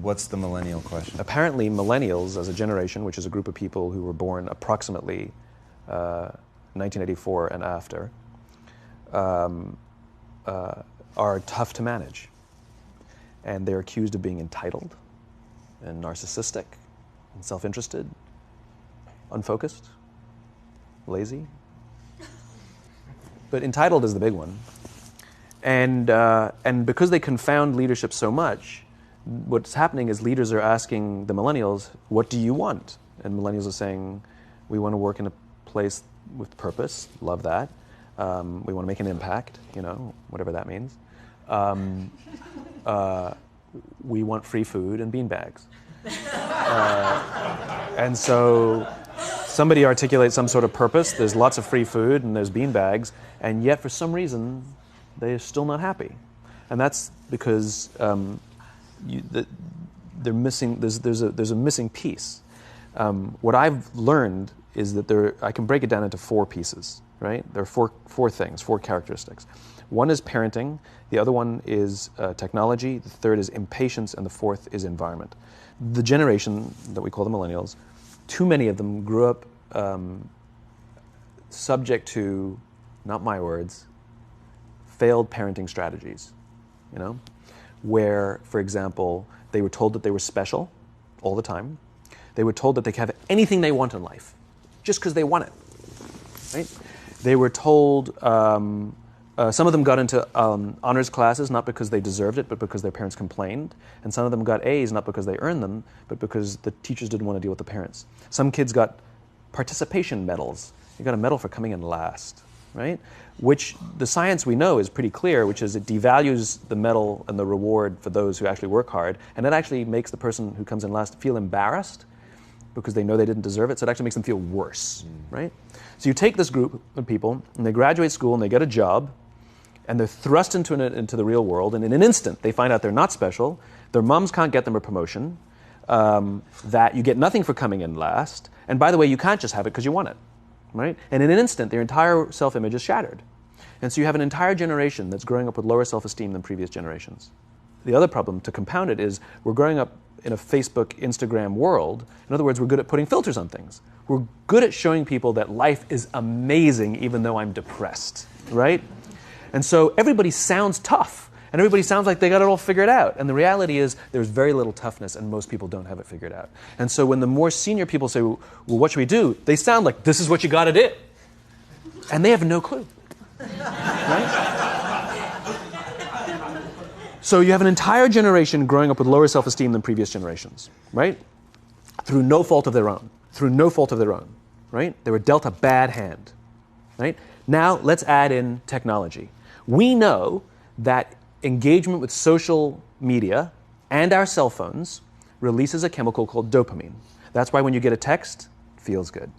What's the millennial question? Apparently, millennials as a generation, which is a group of people who were born approximately 1984 and after, are tough to manage. And they're accused of being entitled and narcissistic and self-interested, unfocused, lazy. But entitled is the big one. And because they confound leadership so much, what's happening is leaders are asking the millennials, what do you want? And millennials are saying, we want to work in a place with purpose, love that. We want to make an impact, whatever that means. We want free food and beanbags. And so somebody articulates some sort of purpose, there's lots of free food and there's beanbags, and yet for some reason, they're still not happy. And that's because they're missing. There's a missing piece. What I've learned is that I can break it down into 4 pieces. Right? There are four things, 4 characteristics. One is parenting. The other one is technology. The third is impatience, and the fourth is environment. The generation that we call the millennials, too many of them grew up subject to, not my words, failed parenting strategies, where, for example, they were told that they were special all the time. They were told that they could have anything they want in life, just because they want it, right? They were told, some of them got into honors classes, not because they deserved it, but because their parents complained. And some of them got A's, not because they earned them, but because the teachers didn't want to deal with the parents. Some kids got participation medals. You got a medal for coming in last, right? Which the science we know is pretty clear, which is it devalues the medal and the reward for those who actually work hard. And it actually makes the person who comes in last feel embarrassed because they know they didn't deserve it. So it actually makes them feel worse, right? So you take this group of people, and they graduate school, and they get a job, and they're thrust into the real world, and in an instant, they find out they're not special, their moms can't get them a promotion, that you get nothing for coming in last, and by the way, you can't just have it because you want it, right? And in an instant, their entire self-image is shattered. And so you have an entire generation that's growing up with lower self-esteem than previous generations. The other problem, to compound it, is we're growing up in a Facebook, Instagram world. In other words, we're good at putting filters on things. We're good at showing people that life is amazing even though I'm depressed, right? And so everybody sounds tough, and everybody sounds like they got it all figured out. And the reality is there's very little toughness, and most people don't have it figured out. And so when the more senior people say, well, what should we do? They sound like, this is what you got to do. And they have no clue, right? So you have an entire generation growing up with lower self-esteem than previous generations, right? Through no fault of their own. Through no fault of their own, right? They were dealt a bad hand, right? Now let's add in technology. We know that engagement with social media and our cell phones releases a chemical called dopamine. That's why when you get a text, it feels good,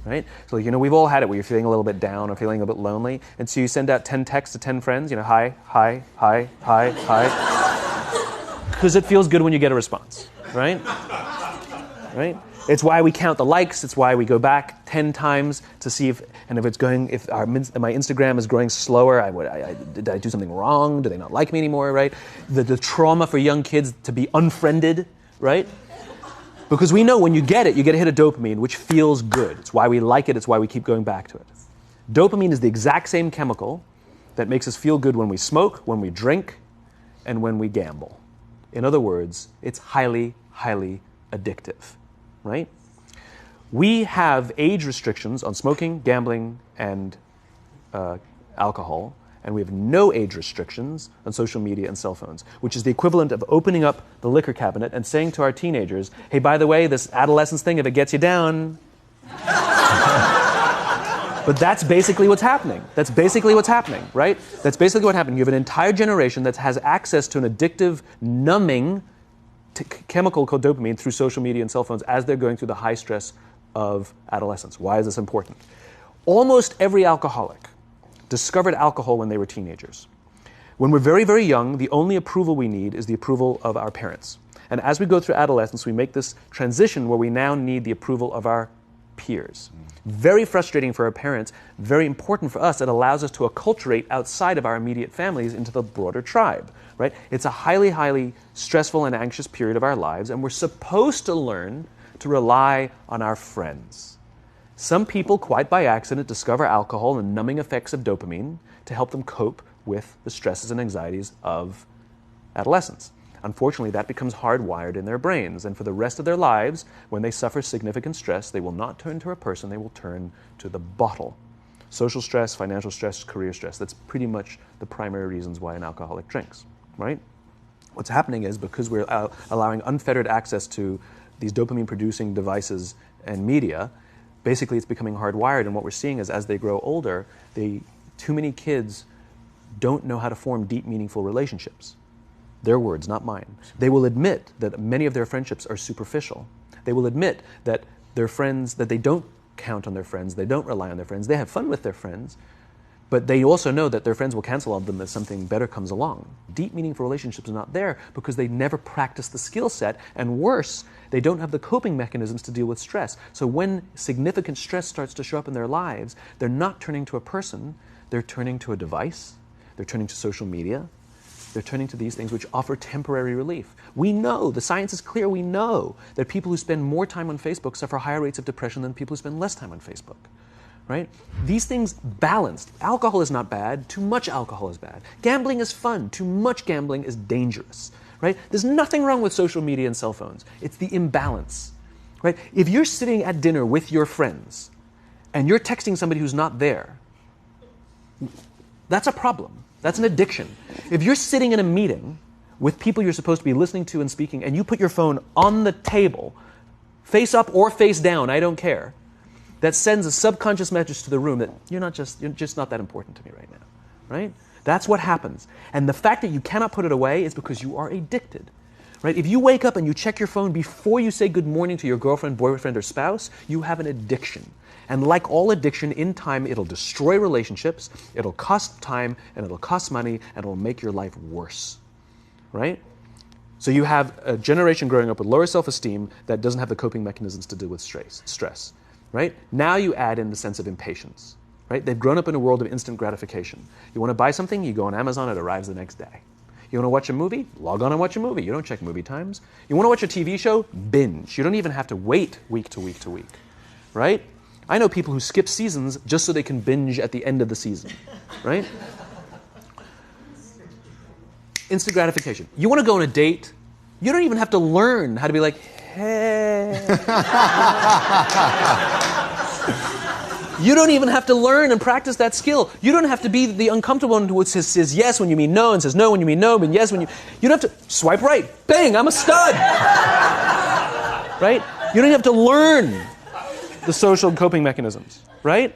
right? So we've all had it where you're feeling a little bit down or feeling a bit lonely, and so you send out 10 texts to 10 friends, hi, hi, hi, hi, hi, because it feels good when you get a response, right? Right? It's why we count the likes. It's why we go back 10 times to see if my Instagram is growing slower, did I do something wrong? Do they not like me anymore, right? The trauma for young kids to be unfriended, right? Because we know when you get a hit of dopamine, which feels good. It's why we like it. It's why we keep going back to it. Dopamine is the exact same chemical that makes us feel good when we smoke, when we drink, and when we gamble. In other words, it's highly, highly addictive. Right? We have age restrictions on smoking, gambling, and alcohol, and we have no age restrictions on social media and cell phones, which is the equivalent of opening up the liquor cabinet and saying to our teenagers, hey, by the way, this adolescence thing, if it gets you down. But that's basically what's happening. That's basically what's happening, right? That's basically what happened. You have an entire generation that has access to an addictive, numbing chemical called dopamine through social media and cell phones as they're going through the high stress of adolescence. Why is this important? Almost every alcoholic discovered alcohol when they were teenagers. When we're very, very young, the only approval we need is the approval of our parents. And as we go through adolescence, we make this transition where we now need the approval of our peers. Very frustrating for our parents, very important for us. It allows us to acculturate outside of our immediate families into the broader tribe, right? It's a highly, highly stressful and anxious period of our lives, and we're supposed to learn to rely on our friends. Some people, quite by accident, discover alcohol and numbing effects of dopamine to help them cope with the stresses and anxieties of adolescence. Unfortunately, that becomes hardwired in their brains, and for the rest of their lives, when they suffer significant stress, they will not turn to a person, they will turn to the bottle. Social stress, financial stress, career stress, that's pretty much the primary reasons why an alcoholic drinks, right? What's happening is because we're allowing unfettered access to these dopamine-producing devices and media, basically it's becoming hardwired, and what we're seeing is as they grow older, too many kids don't know how to form deep, meaningful relationships. Their words, not mine. They will admit that many of their friendships are superficial. They will admit that their friends, that they don't count on their friends, they don't rely on their friends, they have fun with their friends, but they also know that their friends will cancel on them if something better comes along. Deep, meaningful relationships are not there because they never practice the skill set, and worse, they don't have the coping mechanisms to deal with stress. So when significant stress starts to show up in their lives, they're not turning to a person, they're turning to a device, they're turning to social media, they're turning to these things which offer temporary relief. We know, the science is clear, we know that people who spend more time on Facebook suffer higher rates of depression than people who spend less time on Facebook, right? These things balanced. Alcohol is not bad, too much alcohol is bad. Gambling is fun, too much gambling is dangerous, right? There's nothing wrong with social media and cell phones. It's the imbalance, right? If you're sitting at dinner with your friends and you're texting somebody who's not there, that's a problem. That's an addiction. If you're sitting in a meeting with people you're supposed to be listening to and speaking, and you put your phone on the table, face up or face down, I don't care, that sends a subconscious message to the room that you're just not that important to me right now, right? That's what happens. And the fact that you cannot put it away is because you are addicted, right? If you wake up and you check your phone before you say good morning to your girlfriend, boyfriend, or spouse, you have an addiction. And like all addiction, in time, it'll destroy relationships, it'll cost time, and it'll cost money, and it'll make your life worse, right? So you have a generation growing up with lower self-esteem that doesn't have the coping mechanisms to deal with stress, right? Now you add in the sense of impatience, right? They've grown up in a world of instant gratification. You want to buy something, you go on Amazon, it arrives the next day. You want to watch a movie? Log on and watch a movie. You don't check movie times. You want to watch a TV show? Binge. You don't even have to wait week to week to week, right? I know people who skip seasons just so they can binge at the end of the season, right? Instant gratification. You want to go on a date? You don't even have to learn how to be like, hey. You don't even have to learn and practice that skill. You don't have to be the uncomfortable one who says yes when you mean no and says no when you mean no, but yes when you... You don't have to swipe right. Bang, I'm a stud. Right? You don't have to learn the social coping mechanisms, right?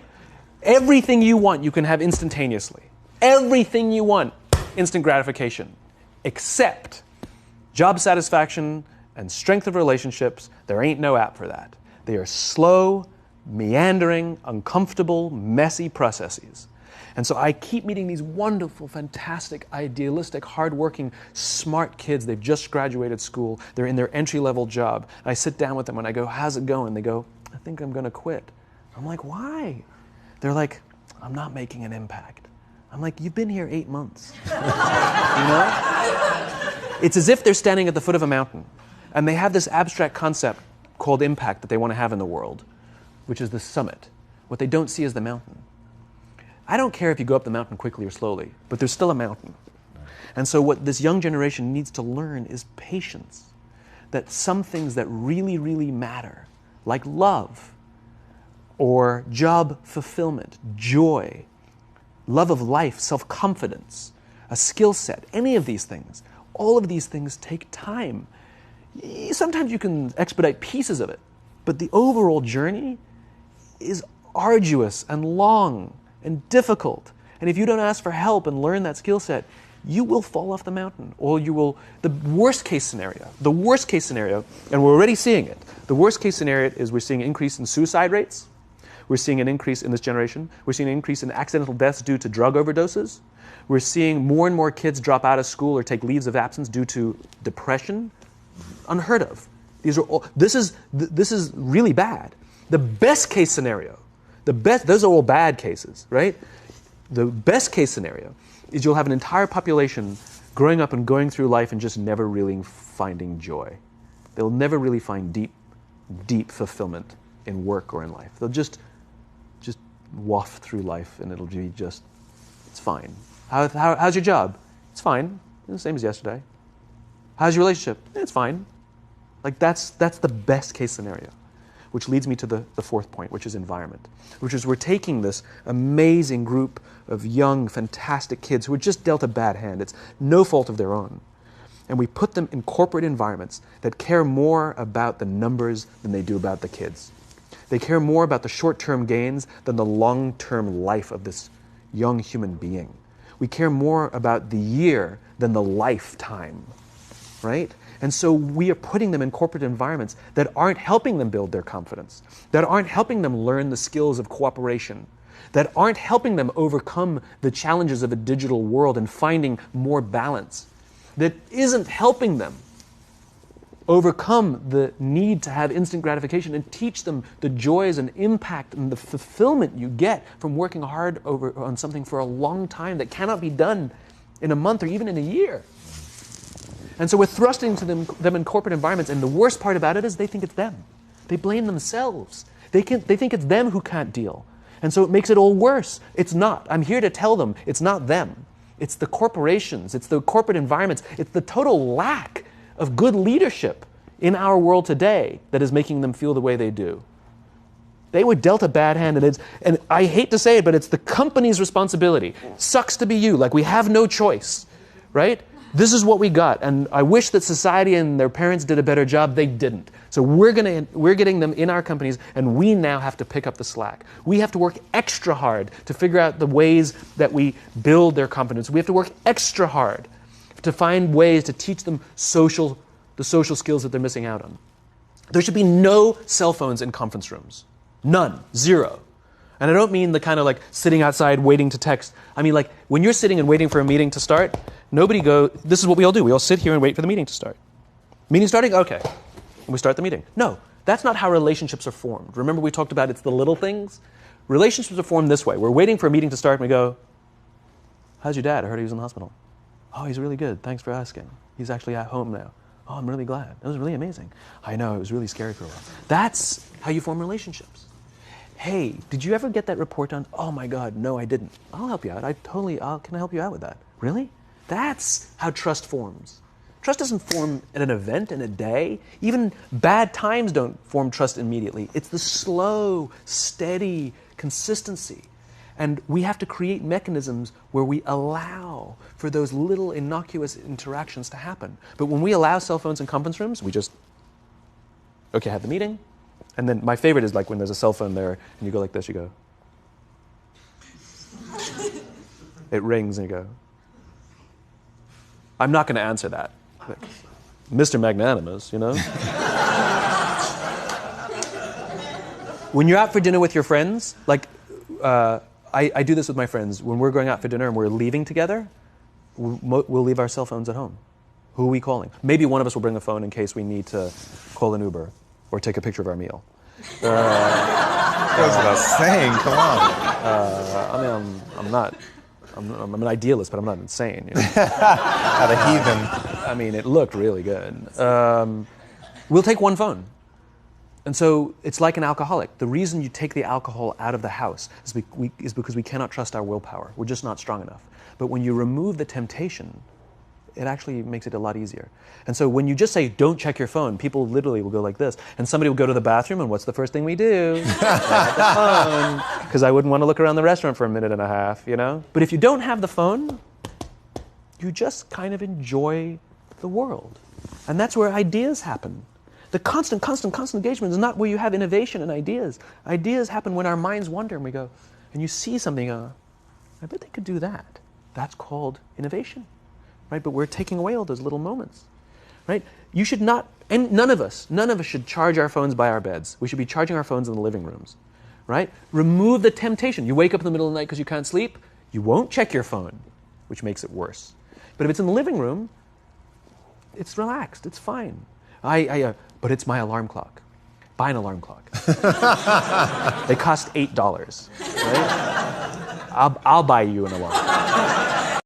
Everything you want, you can have instantaneously. Everything you want, instant gratification. Except job satisfaction and strength of relationships, there ain't no app for that. They are slow, meandering, uncomfortable, messy processes. And so I keep meeting these wonderful, fantastic, idealistic, hardworking, smart kids. They've just graduated school. They're in their entry-level job. I sit down with them and I go, how's it going? They go, I think I'm going to quit. I'm like, why? They're like, I'm not making an impact. I'm like, you've been here 8 months. You know? It's as if they're standing at the foot of a mountain and they have this abstract concept called impact that they want to have in the world, which is the summit. What they don't see is the mountain. I don't care if you go up the mountain quickly or slowly, but there's still a mountain. And so what this young generation needs to learn is patience. That some things that really, really matter, like love, or job fulfillment, joy, love of life, self-confidence, a skill set, any of these things, all of these things take time. Sometimes you can expedite pieces of it, but the overall journey is arduous and long and difficult. And if you don't ask for help and learn that skill set, you will fall off the mountain, or you will, the worst case scenario, and we're already seeing it, the worst case scenario is we're seeing an increase in suicide rates, we're seeing an increase in this generation, we're seeing an increase in accidental deaths due to drug overdoses, we're seeing more and more kids drop out of school or take leaves of absence due to depression, unheard of. These are all, this is really bad. The best case scenario, those are all bad cases, right? The best case scenario is you'll have an entire population growing up and going through life and just never really finding joy. They'll never really find deep fulfillment in work or in life. They'll just waft through life and it'll be just, it's fine. How's your job? It's fine. It's the same as yesterday. How's your relationship? It's fine. Like that's the best case scenario, which leads me to the fourth point, which is environment, which is we're taking this amazing group of young, fantastic kids who are just dealt a bad hand. It's no fault of their own. And we put them in corporate environments that care more about the numbers than they do about the kids. They care more about the short-term gains than the long-term life of this young human being. We care more about the year than the lifetime, right? And so we are putting them in corporate environments that aren't helping them build their confidence, that aren't helping them learn the skills of cooperation, that aren't helping them overcome the challenges of a digital world and finding more balance, that isn't helping them overcome the need to have instant gratification and teach them the joys and impact and the fulfillment you get from working hard on something for a long time that cannot be done in a month or even in a year. And so we're thrusting to them in corporate environments, and the worst part about it is they think it's them. They blame themselves. They think it's them who can't deal. And so it makes it all worse. It's not. I'm here to tell them it's not them. It's the corporations. It's the corporate environments. It's the total lack of good leadership in our world today that is making them feel the way they do. They were dealt a bad hand, and I hate to say it, but it's the company's responsibility. Sucks to be you, like we have no choice, right? This is what we got, and I wish that society and their parents did a better job. They didn't. So we're getting them in our companies, and we now have to pick up the slack. We have to work extra hard to figure out the ways that we build their confidence. We have to work extra hard to find ways to teach them the social skills that they're missing out on. There should be no cell phones in conference rooms. None. Zero. And I don't mean the kind of like sitting outside waiting to text. I mean like when you're sitting and waiting for a meeting to start, this is what we all do. We all sit here and wait for the meeting to start. Meeting starting? Okay. And we start the meeting. No, that's not how relationships are formed. Remember we talked about it's the little things? Relationships are formed this way. We're waiting for a meeting to start and we go, how's your dad? I heard he was in the hospital. Oh, he's really good. Thanks for asking. He's actually at home now. Oh, I'm really glad. It was really amazing. I know, it was really scary for a while. That's how you form relationships. Hey, did you ever get that report done? Oh my God, no, I didn't. I'll help you out. Can I help you out with that? Really? That's how trust forms. Trust doesn't form at an event in a day. Even bad times don't form trust immediately. It's the slow, steady consistency. And we have to create mechanisms where we allow for those little innocuous interactions to happen. But when we allow cell phones in conference rooms, we just, okay, have the meeting. And then my favorite is like when there's a cell phone there and you go like this, you go. It rings and you go. I'm not going to answer that. Like, Mr. Magnanimous, you know? When you're out for dinner with your friends, like, I do this with my friends. When we're going out for dinner and we're leaving together, we'll leave our cell phones at home. Who are we calling? Maybe one of us will bring a phone in case we need to call an Uber or take a picture of our meal. That goes without saying, come on. I'm an idealist, but I'm not insane. You know? Not a heathen. I mean, it looked really good. We'll take one phone. And so it's like an alcoholic. The reason you take the alcohol out of the house is because we cannot trust our willpower. We're just not strong enough. But when you remove the temptation, it actually makes it a lot easier. And so when you just say, don't check your phone, people literally will go like this. And somebody will go to the bathroom, and what's the first thing we do? Grab the phone. Because I wouldn't want to look around the restaurant for a minute and a half, you know? But if you don't have the phone, you just kind of enjoy the world. And that's where ideas happen. The constant engagement is not where you have innovation and ideas. Ideas happen when our minds wander and we go, and you see something, I bet they could do that. That's called innovation, right? But we're taking away all those little moments, right? You should not, and none of us should charge our phones by our beds. We should be charging our phones in the living rooms, right? Remove the temptation. You wake up in the middle of the night because you can't sleep, you won't check your phone, which makes it worse. But if it's in the living room, it's relaxed, it's fine. But it's my alarm clock. buy an alarm clock. They cost $8, right? I'll buy you an alarm.